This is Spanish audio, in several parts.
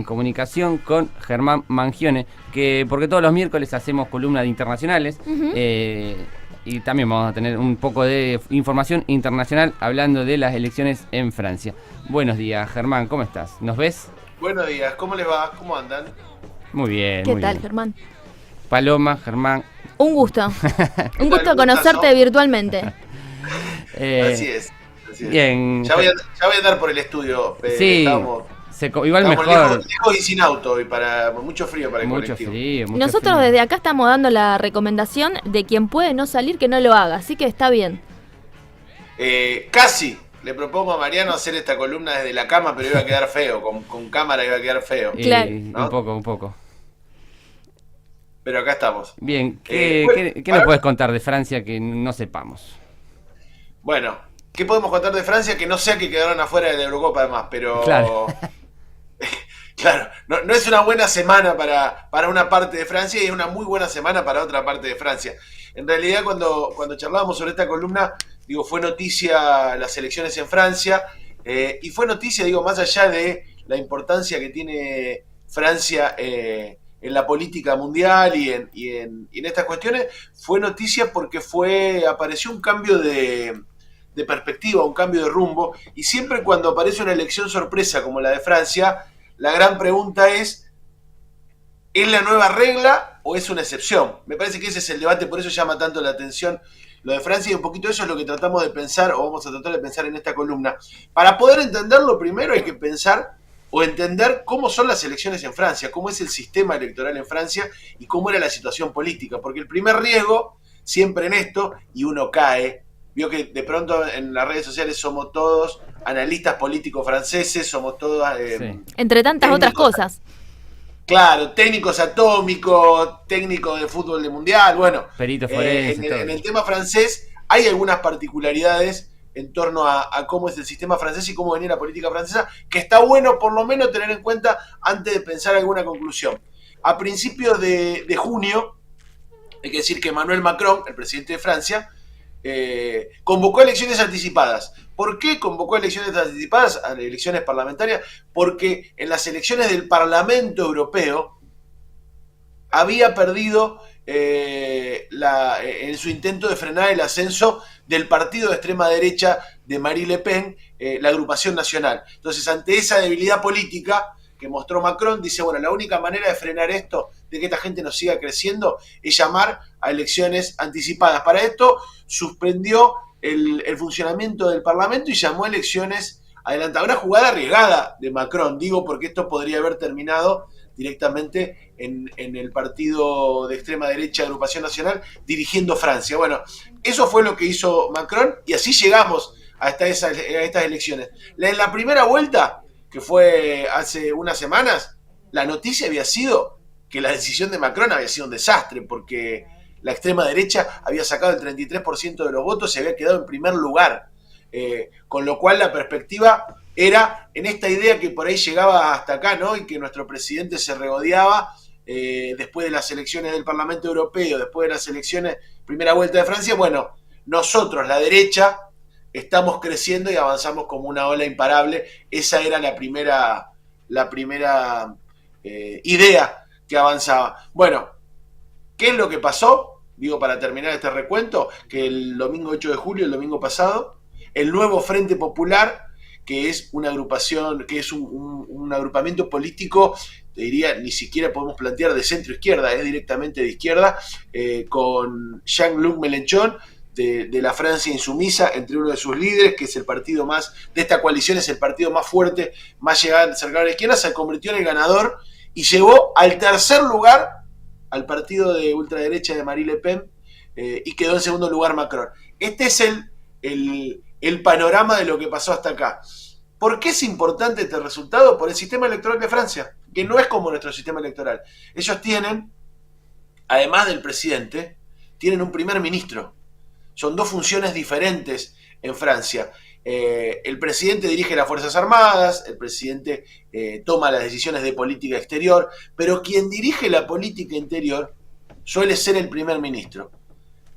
comunicación con Germán Mangione, porque todos los miércoles hacemos columnas internacionales. Y también vamos a tener un poco de información internacional hablando de las elecciones en Francia. Buenos días, Germán, ¿cómo estás? ¿Nos ves? Buenos días, ¿cómo les va? ¿Cómo andan? Muy bien, ¿Qué muy tal, bien. Germán? Paloma, Germán. Un gusto. Un gusto conocerte virtualmente. Así es. Bien. Ya voy a andar por el estudio. Sí, igual mejor. Lejos y sin auto, y mucho frío para el colectivo. Nosotros desde acá estamos dando la recomendación de quien puede no salir que no lo haga, así que está bien. Casi le propongo a Mariano hacer esta columna desde la cama, pero iba a quedar feo, con cámara iba a quedar feo. Claro. Un poco. Pero acá estamos. Bien, ¿qué nos puedes contar de Francia que no sepamos? Bueno, ¿qué podemos contar de Francia? Que no sea que quedaron afuera de la Eurocopa además, pero... Claro. Claro, no es una buena semana para una parte de Francia y es una muy buena semana para otra parte de Francia. En realidad, cuando charlábamos sobre esta columna, fue noticia las elecciones en Francia, y fue noticia, más allá de la importancia que tiene Francia en la política mundial y en estas cuestiones, fue noticia porque apareció un cambio de perspectiva, un cambio de rumbo, y siempre cuando aparece una elección sorpresa como la de Francia, la gran pregunta ¿es la nueva regla o es una excepción? Me parece que ese es el debate, por eso llama tanto la atención lo de Francia, y un poquito eso es lo que tratamos de pensar, o vamos a tratar de pensar en esta columna. Para poder entenderlo, primero hay que pensar o entender cómo son las elecciones en Francia, cómo es el sistema electoral en Francia y cómo era la situación política, porque el primer riesgo, siempre en esto, y uno cae, vio que de pronto en las redes sociales somos todos analistas políticos franceses, somos todos... entre tantas otras cosas. Claro, técnicos atómicos, técnicos de fútbol de mundial, bueno. Peritos forenses. En el tema francés hay algunas particularidades en torno a cómo es el sistema francés y cómo venía la política francesa, que está bueno por lo menos tener en cuenta antes de pensar alguna conclusión. A principios de junio, hay que decir que Emmanuel Macron, el presidente de Francia, convocó elecciones anticipadas. ¿Por qué convocó elecciones anticipadas? A elecciones parlamentarias, porque en las elecciones del Parlamento Europeo había perdido en su intento de frenar el ascenso del partido de extrema derecha de Marine Le Pen, la Agrupación Nacional. Entonces, ante esa debilidad política que mostró Macron, dice, bueno, la única manera de frenar esto, de que esta gente no siga creciendo, es llamar a elecciones anticipadas. Para esto suspendió el funcionamiento del Parlamento y llamó a elecciones adelantadas. Una jugada arriesgada de Macron, porque esto podría haber terminado directamente en el partido de extrema derecha, Agrupación Nacional, dirigiendo Francia. Bueno, eso fue lo que hizo Macron y así llegamos a estas elecciones. En la primera vuelta, que fue hace unas semanas, la noticia había sido que la decisión de Macron había sido un desastre, porque la extrema derecha había sacado el 33% de los votos y había quedado en primer lugar. Con lo cual la perspectiva era en esta idea que por ahí llegaba hasta acá, ¿no? Y que nuestro presidente se regodeaba después de las elecciones del Parlamento Europeo, después de las elecciones, primera vuelta de Francia. Bueno, nosotros, la derecha, estamos creciendo y avanzamos como una ola imparable. Esa era la primera idea que avanzaba. Bueno, ¿qué es lo que pasó? Para terminar este recuento, que el domingo 8 de julio, el domingo pasado, el nuevo Frente Popular, que es una agrupación, que es un agrupamiento político, te diría, ni siquiera podemos plantear de centro-izquierda, es directamente de izquierda, con Jean-Luc Mélenchon, de la Francia Insumisa, entre uno de sus líderes, que es el partido más, de esta coalición es el partido más fuerte, más cercano a la izquierda, se convirtió en el ganador y llevó al tercer lugar al partido de ultraderecha de Marine Le Pen, y quedó en segundo lugar Macron. Este es el panorama de lo que pasó hasta acá. ¿Por qué es importante este resultado? Por el sistema electoral de Francia, que no es como nuestro sistema electoral. Ellos tienen, además del presidente, tienen un primer ministro. Son dos funciones diferentes en Francia. El presidente dirige las Fuerzas Armadas, el presidente toma las decisiones de política exterior, pero quien dirige la política interior suele ser el primer ministro.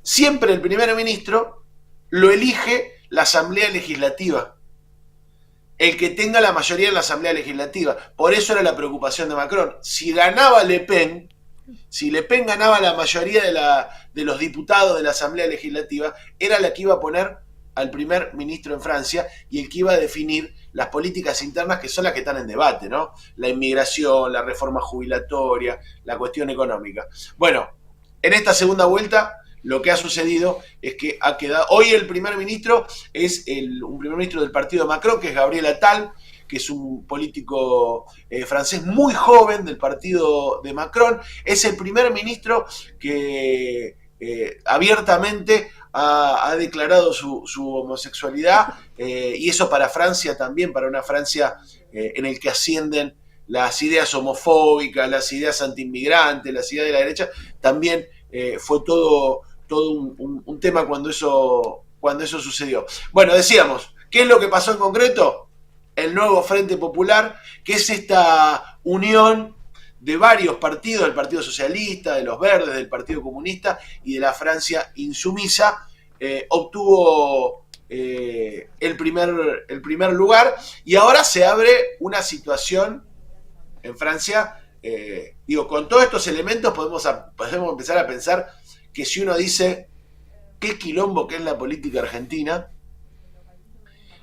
Siempre el primer ministro lo elige la Asamblea Legislativa. el que tenga la mayoría en la Asamblea Legislativa. Por eso era la preocupación de Macron. Si ganaba Le Pen, si Le Pen ganaba la mayoría de los diputados de la Asamblea Legislativa, era la que iba a poner al primer ministro en Francia y el que iba a definir las políticas internas que son las que están en debate, ¿no? La inmigración, la reforma jubilatoria, la cuestión económica. Bueno, en esta segunda vuelta lo que ha sucedido es que ha quedado... Hoy el primer ministro es un primer ministro del partido de Macron, que es Gabriel Attal, que es un político francés muy joven del partido de Macron. Es el primer ministro que abiertamente ha declarado su homosexualidad, y eso para Francia también, para una Francia en el que ascienden las ideas homofóbicas, las ideas antiinmigrantes, las ideas de la derecha, también fue todo un tema cuando eso sucedió. Bueno, decíamos, ¿qué es lo que pasó en concreto? El nuevo Frente Popular, que es esta unión de varios partidos, del Partido Socialista, de los Verdes, del Partido Comunista y de la Francia insumisa, obtuvo el primer lugar, y ahora se abre una situación en Francia. Con todos estos elementos podemos empezar a pensar que si uno dice qué quilombo que es la política argentina,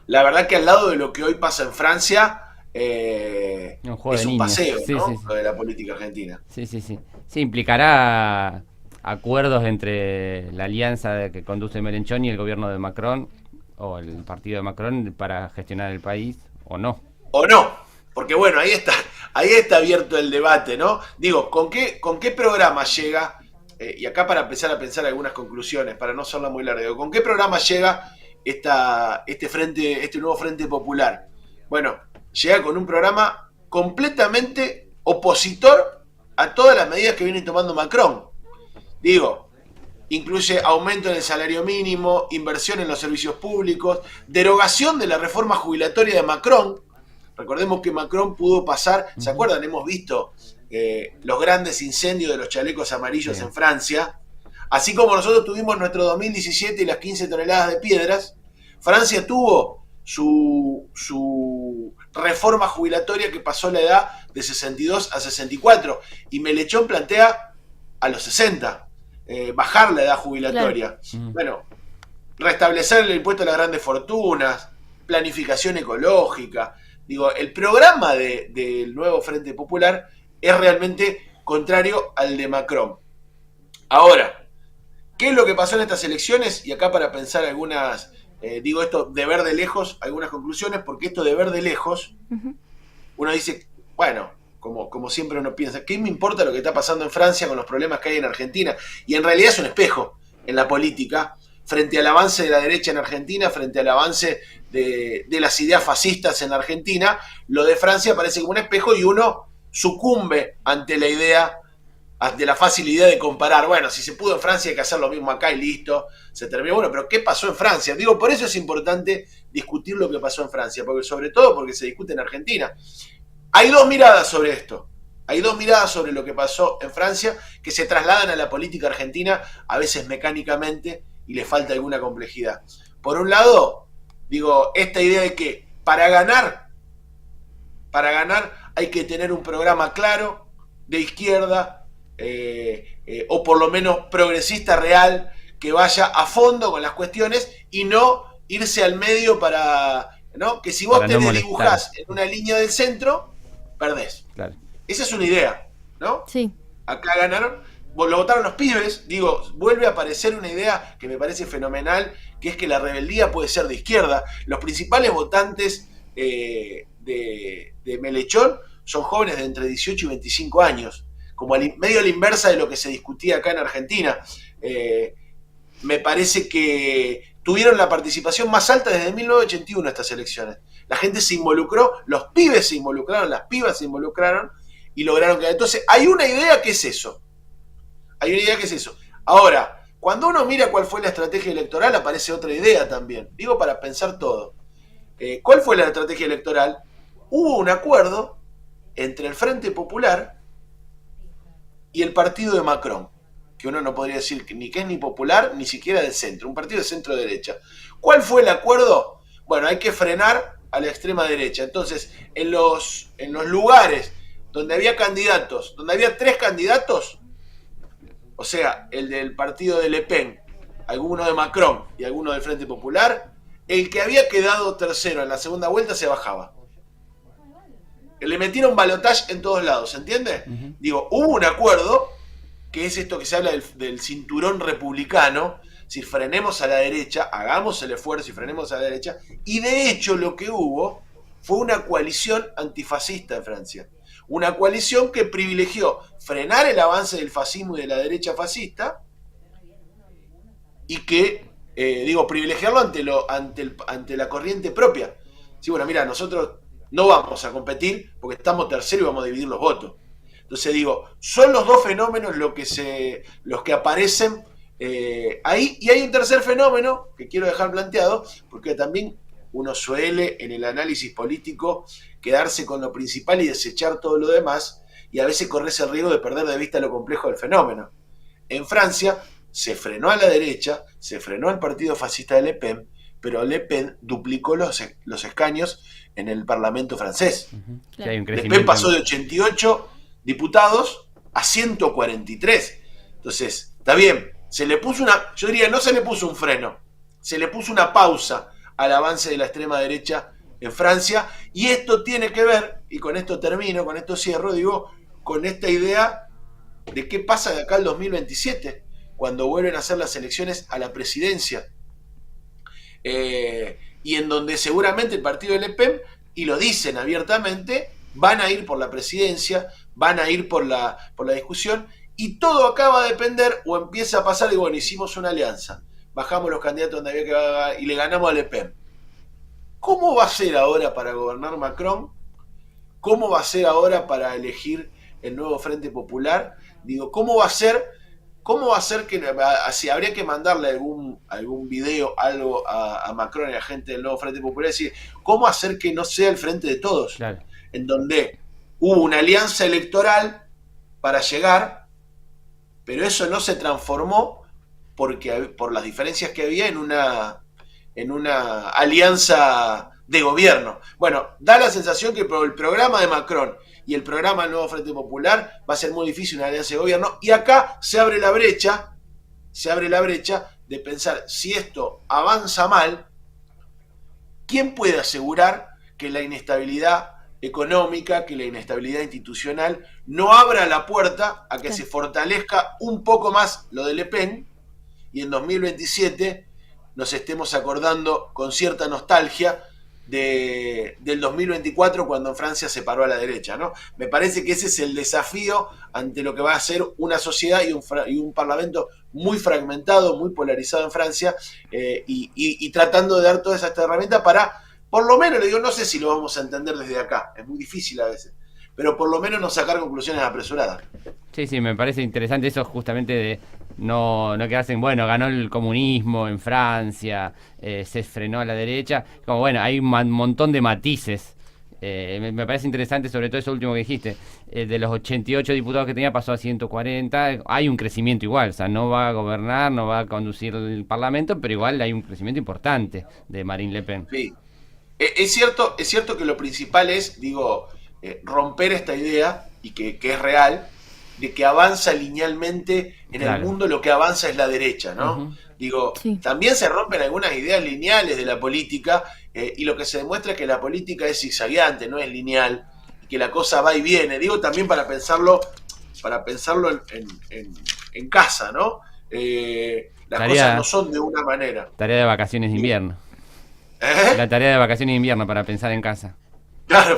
la verdad que al lado de lo que hoy pasa en Francia, es un paseo, sí, ¿no? Sí, sí. Lo de la política argentina. Sí. Sí, implicará acuerdos entre la alianza que conduce Melenchon y el gobierno de Macron, o el partido de Macron, para gestionar el país, o no. O no, porque bueno, ahí está abierto el debate, ¿no? Digo, ¿con qué programa llega? Y acá para empezar a pensar algunas conclusiones, para no hacerla muy larga, ¿con qué programa llega este nuevo Frente Popular? Bueno, llega con un programa completamente opositor a todas las medidas que viene tomando Macron. Digo, incluye aumento en el salario mínimo, inversión en los servicios públicos, derogación de la reforma jubilatoria de Macron. Recordemos que Macron pudo pasar, ¿se acuerdan? Hemos visto los grandes incendios de los chalecos amarillos en Francia. Así como nosotros tuvimos nuestro 2017 y las 15 toneladas de piedras, Francia tuvo su reforma jubilatoria que pasó la edad de 62 a 64, y Melenchon plantea a los 60 bajar la edad jubilatoria. Claro. Bueno, restablecer el impuesto a las grandes fortunas, planificación ecológica. Digo, el programa del nuevo Frente Popular es realmente contrario al de Macron. Ahora, ¿qué es lo que pasó en estas elecciones? Y acá para pensar algunas, esto de ver de lejos, algunas conclusiones, porque esto de ver de lejos, uno dice, bueno, como siempre uno piensa, ¿qué me importa lo que está pasando en Francia con los problemas que hay en Argentina? Y en realidad es un espejo en la política, frente al avance de la derecha en Argentina, frente al avance de las ideas fascistas en Argentina. Lo de Francia parece como un espejo, y uno sucumbe ante la fácil idea de comparar. Bueno, si se pudo en Francia hay que hacer lo mismo acá y listo, se terminó. Bueno, pero ¿qué pasó en Francia? Digo, por eso es importante discutir lo que pasó en Francia, porque sobre todo porque se discute en Argentina. Hay dos miradas sobre esto. Hay dos miradas sobre lo que pasó en Francia que se trasladan a la política argentina, a veces mecánicamente, y le falta alguna complejidad. Por un lado, esta idea de que para ganar hay que tener un programa claro, de izquierda, o por lo menos progresista real, que vaya a fondo con las cuestiones y no irse al medio ¿no? Que si vos te dibujás en una línea del centro, perdés. Claro. Esa es una idea, ¿no? Sí. Acá ganaron, lo votaron los pibes. Vuelve a aparecer una idea que me parece fenomenal, que es que la rebeldía puede ser de izquierda. Los principales votantes de Melenchon son jóvenes de entre 18 y 25 años, como medio a la inversa de lo que se discutía acá en Argentina. Me parece que tuvieron la participación más alta desde 1981 estas elecciones. La gente se involucró, los pibes se involucraron, las pibas se involucraron y lograron que... Entonces, hay una idea que es eso. Ahora, cuando uno mira cuál fue la estrategia electoral, aparece otra idea también. Para pensar todo. ¿Cuál fue la estrategia electoral? Hubo un acuerdo entre el Frente Popular y el partido de Macron, que uno no podría decir ni que es ni popular, ni siquiera del centro, un partido de centro-derecha. ¿Cuál fue el acuerdo? Bueno, hay que frenar a la extrema derecha. Entonces, en los lugares donde había candidatos, donde había 3 candidatos, o sea, el del partido de Le Pen, alguno de Macron y alguno del Frente Popular, el que había quedado tercero en la segunda vuelta se bajaba. Le metieron balotaje en todos lados, ¿se entiende? Uh-huh. Digo, hubo un acuerdo, que es esto que se habla del cinturón republicano, si frenemos a la derecha, hagamos el esfuerzo y frenemos a la derecha, y de hecho lo que hubo fue una coalición antifascista en Francia. Una coalición que privilegió frenar el avance del fascismo y de la derecha fascista, y que, privilegiarlo ante la corriente propia. Sí, bueno, mira, nosotros no vamos a competir porque estamos terceros y vamos a dividir los votos. Entonces digo, son los 2 fenómenos los que aparecen ahí. Y hay un tercer fenómeno que quiero dejar planteado, porque también uno suele en el análisis político quedarse con lo principal y desechar todo lo demás, y a veces corres el riesgo de perder de vista lo complejo del fenómeno. En Francia se frenó a la derecha, se frenó al partido fascista de Le Pen, pero Le Pen duplicó los escaños en el Parlamento francés. Uh-huh. Claro. Sí, Le Pen pasó de 88 diputados a 143. Entonces, está bien, yo diría, no se le puso un freno, se le puso una pausa al avance de la extrema derecha en Francia, y esto tiene que ver, y con esto termino, con esto cierro, con esta idea de qué pasa de acá al 2027, cuando vuelven a hacer las elecciones a la presidencia. Y en donde seguramente el partido de Le Pen, y lo dicen abiertamente, van a ir por la presidencia, van a ir por la discusión, y todo acaba a depender, o empieza a pasar, y bueno, hicimos una alianza, bajamos los candidatos donde había que bajar y le ganamos a Le Pen. ¿Cómo va a ser ahora para gobernar Macron? ¿Cómo va a ser ahora para elegir el nuevo Frente Popular? ¿Cómo va a ser que si habría que mandarle algún video, algo a Macron y a la gente del nuevo Frente Popular, decir, ¿cómo hacer que no sea el frente de todos? Claro. En donde hubo una alianza electoral para llegar, pero eso no se transformó por las diferencias que había en una alianza de gobierno. Bueno, da la sensación que por el programa de Macron y el programa del nuevo Frente Popular va a ser muy difícil una alianza de gobierno, y acá se abre la brecha de pensar, si esto avanza mal, ¿quién puede asegurar que la inestabilidad económica, que la inestabilidad institucional no abra la puerta a que se fortalezca un poco más lo de Le Pen, y en 2027 nos estemos acordando con cierta nostalgia del 2024, cuando en Francia se paró a la derecha, ¿no? Me parece que ese es el desafío ante lo que va a ser una sociedad y un parlamento muy fragmentado, muy polarizado en Francia, y tratando de dar todas estas herramientas para, por lo menos, no sé si lo vamos a entender desde acá, es muy difícil a veces, pero por lo menos no sacar conclusiones apresuradas. Sí, me parece interesante eso, justamente de no quedarse en, bueno, ganó el comunismo en Francia, se frenó a la derecha, como bueno, hay un montón de matices. Me parece interesante sobre todo eso último que dijiste, de los 88 diputados que tenía pasó a 140, hay un crecimiento igual, o sea, no va a gobernar, no va a conducir el Parlamento, pero igual hay un crecimiento importante de Marine Le Pen. Sí. Es cierto que lo principal es, romper esta idea, y que es real, de que avanza linealmente en el mundo, lo que avanza es la derecha, ¿no? Sí. También se rompen algunas ideas lineales de la política, y lo que se demuestra es que la política es zigzagueante, no es lineal, y que la cosa va y viene. También para pensarlo en casa, ¿no? Las cosas no son de una manera. Tarea de vacaciones de invierno. La tarea de vacaciones de invierno para pensar en casa. Claro,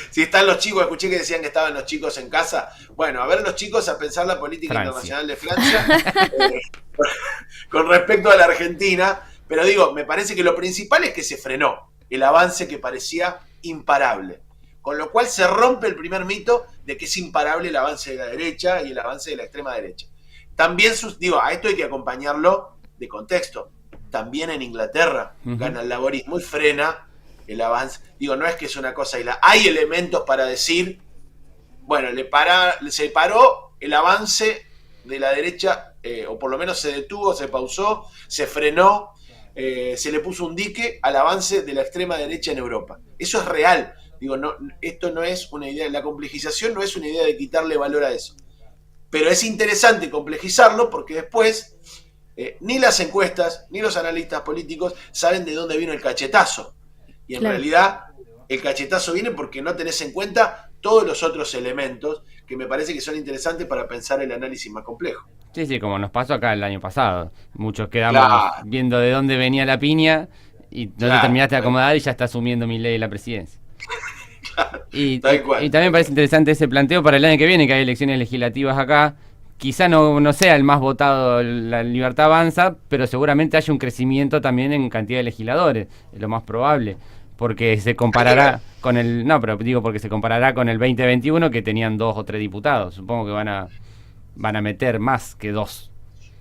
si están los chicos, escuché que decían que estaban los chicos en casa. Bueno, a ver los chicos a pensar la política internacional de Francia con respecto a la Argentina. Pero me parece que lo principal es que se frenó el avance que parecía imparable. Con lo cual se rompe el primer mito de que es imparable el avance de la derecha y el avance de la extrema derecha. También, a esto hay que acompañarlo de contexto. También en Inglaterra gana el laborismo y frena el avance. No es que es una cosa aislada. Hay elementos para decir, bueno, se paró el avance de la derecha, o por lo menos se detuvo, se pausó, se frenó. se le puso un dique al avance de la extrema derecha en Europa. Eso es real. Digo, no, esto no es una idea, la complejización no es una idea de quitarle valor a eso. Pero es interesante complejizarlo porque después ni las encuestas ni los analistas políticos saben de dónde vino el cachetazo. Y en realidad el cachetazo viene porque no tenés en cuenta todos los otros elementos que me parece que son interesantes para pensar el análisis más complejo. Sí, como nos pasó acá el año pasado. Muchos quedamos viendo de dónde venía la piña y no te terminaste de acomodar y ya está asumiendo Milei la presidencia. Y también me parece interesante ese planteo para el año que viene, que hay elecciones legislativas acá. Quizá no sea el más votado la Libertad Avanza, pero seguramente haya un crecimiento también en cantidad de legisladores, es lo más probable, porque se comparará con el... No, pero digo porque se comparará con el 2021 que tenían 2 o 3 diputados. Supongo que van a meter más que 2.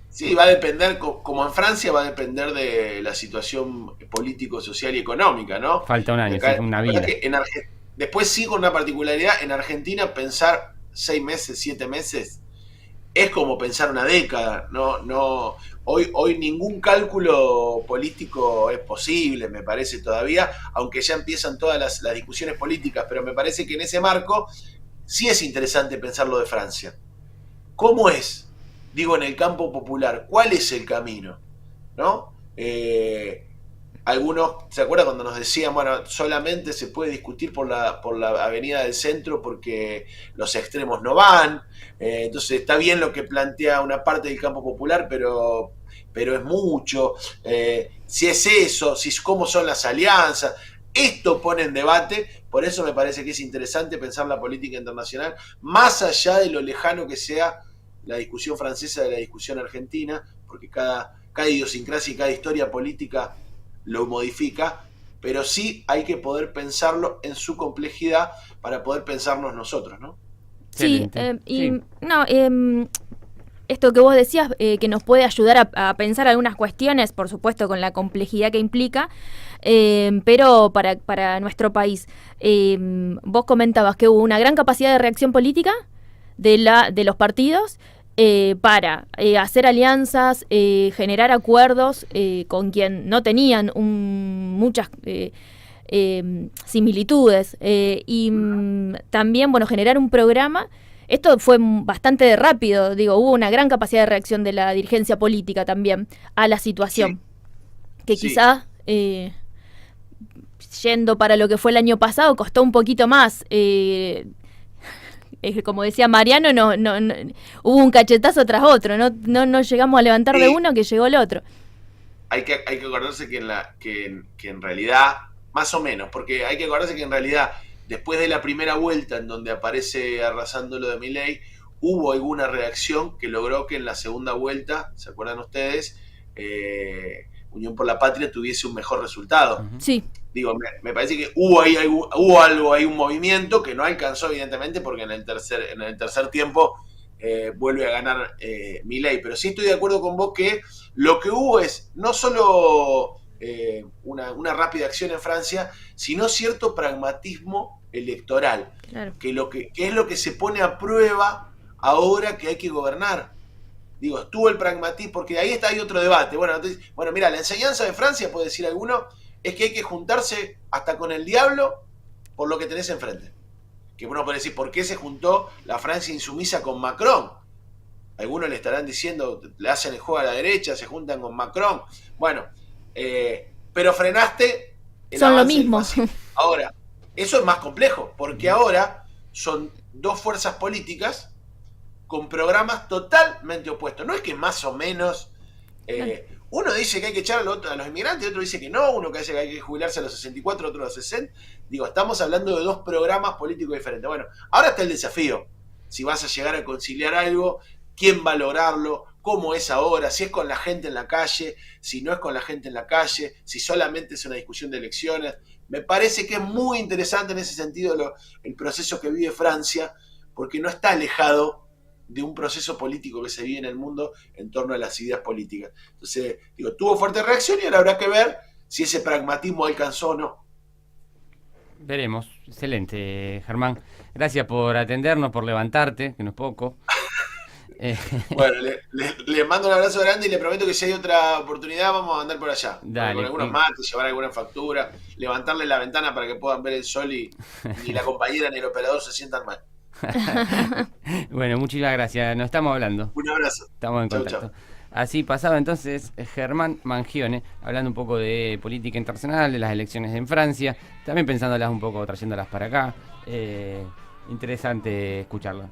Sí, va a depender, como en Francia, va a depender de la situación político, social y económica, ¿no? Falta un año, una vida. Después sí, con una particularidad, en Argentina pensar 6 meses, 7 meses, es como pensar una década. Hoy ningún cálculo político es posible, me parece todavía, aunque ya empiezan todas las discusiones políticas, pero me parece que en ese marco sí es interesante pensar lo de Francia. ¿Cómo es? Digo, en el campo popular, ¿cuál es el camino? ¿No? Algunos, ¿se acuerdan cuando nos decían, bueno, solamente se puede discutir por la avenida del centro porque los extremos no van? Entonces está bien lo que plantea una parte del campo popular, pero es mucho. Si es eso, cómo son las alianzas, esto pone en debate. Por eso me parece que es interesante pensar la política internacional, más allá de lo lejano que sea la discusión francesa de la discusión argentina, porque cada idiosincrasia y cada historia política lo modifica, pero sí hay que poder pensarlo en su complejidad para poder pensarnos nosotros, ¿no? Sí, esto que vos decías, que nos puede ayudar a pensar algunas cuestiones, por supuesto con la complejidad que implica, pero para nuestro país. Vos comentabas que hubo una gran capacidad de reacción política de los partidos, para hacer alianzas, generar acuerdos con quien no tenían muchas similitudes, y también, bueno, generar un programa. Esto fue bastante rápido, hubo una gran capacidad de reacción de la dirigencia política también a la situación, que quizás yendo para lo que fue el año pasado costó un poquito más. Como decía Mariano, no, hubo un cachetazo tras otro, no llegamos a levantar de uno que llegó el otro. Hay que acordarse que en realidad, más o menos, porque hay que acordarse que en realidad, después de la primera vuelta en donde aparece arrasando lo de Milei, hubo alguna reacción que logró que en la segunda vuelta, ¿se acuerdan ustedes? Unión por la Patria tuviese un mejor resultado. Sí. Digo, me parece que hubo algo ahí, un movimiento que no alcanzó, evidentemente, porque en el tercer tiempo vuelve a ganar Milei. Pero sí estoy de acuerdo con vos que lo que hubo es no solo una rápida acción en Francia, sino cierto pragmatismo electoral. Claro. Que es lo que se pone a prueba ahora que hay que gobernar. Digo, estuvo el pragmatismo, porque ahí hay otro debate. Bueno, mira, la enseñanza de Francia, puede decir alguno, es que hay que juntarse hasta con el diablo por lo que tenés enfrente. Que uno puede decir, ¿por qué se juntó la Francia insumisa con Macron? Algunos le estarán diciendo, le hacen el juego a la derecha, se juntan con Macron. Bueno, pero frenaste el son avance lo mismo. Ahora, eso es más complejo, porque ahora son dos fuerzas políticas con programas totalmente opuestos. No es que más o menos... uno dice que hay que echar a los inmigrantes, otro dice que no, uno que dice que hay que jubilarse a los 64, otro a los 60. Digo, estamos hablando de dos programas políticos diferentes. Bueno, ahora está el desafío. Si vas a llegar a conciliar algo, quién va a lograrlo, cómo es ahora, si es con la gente en la calle, si no es con la gente en la calle, si solamente es una discusión de elecciones. Me parece que es muy interesante en ese sentido el proceso que vive Francia, porque no está alejado de un proceso político que se vive en el mundo en torno a las ideas políticas. Entonces, tuvo fuerte reacción y ahora habrá que ver si ese pragmatismo alcanzó o no. Veremos. Excelente, Germán. Gracias por atendernos, por levantarte, que no es poco. Bueno, le mando un abrazo grande y le prometo que si hay otra oportunidad vamos a andar por allá. Dale. Con algunos mates, llevar alguna factura, levantarle la ventana para que puedan ver el sol y ni la compañera ni el operador se sientan mal. Bueno, muchísimas gracias. Nos estamos hablando. Un abrazo. Estamos en contacto. Chau. Así pasaba entonces Germán Mangione, hablando un poco de política internacional, de las elecciones en Francia, también pensándolas un poco, trayéndolas para acá. Interesante escucharlo.